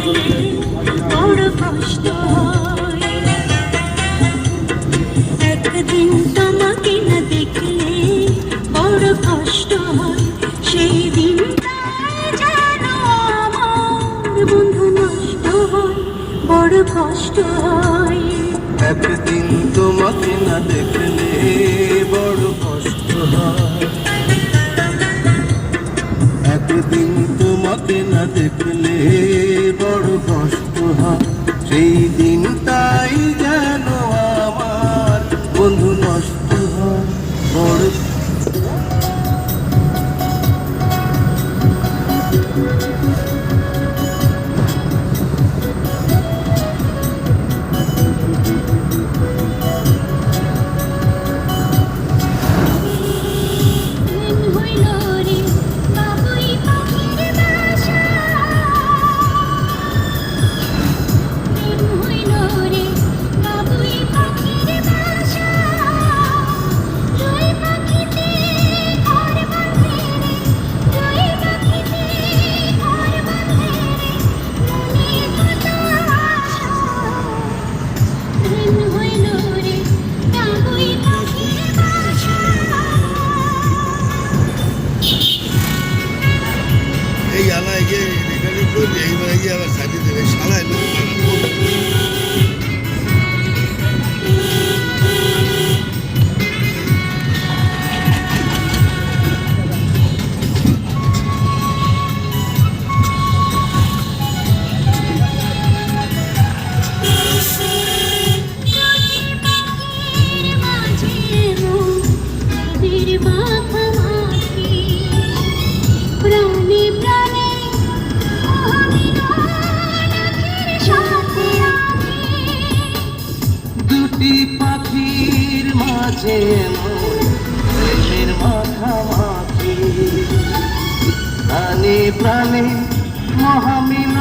দেখলে বড় কষ্ট হয়। একদিন তোমাকে না দেখলে বড় কষ্ট হয়, সেই দিনটাই যেন আমার বন্ধু নষ্ট হয়, বড় কষ্ট হয়। একদিন তোমাকে না দেখলে বড় কষ্ট হয়, একদিন তোমাকে না দেখলে বড় কষ্ট হয়, সেই দিনটাই যেন আমার বন্ধু নষ্ট হয়, বড় এই আলায় গিয়ে রেকর্ডিং করবে, এইবার গিয়ে আবার সাইডে দেবে সালায় লোক পাখির মাঝে প্রেমের মাখামাখি, প্রাণে প্রাণে মহামিল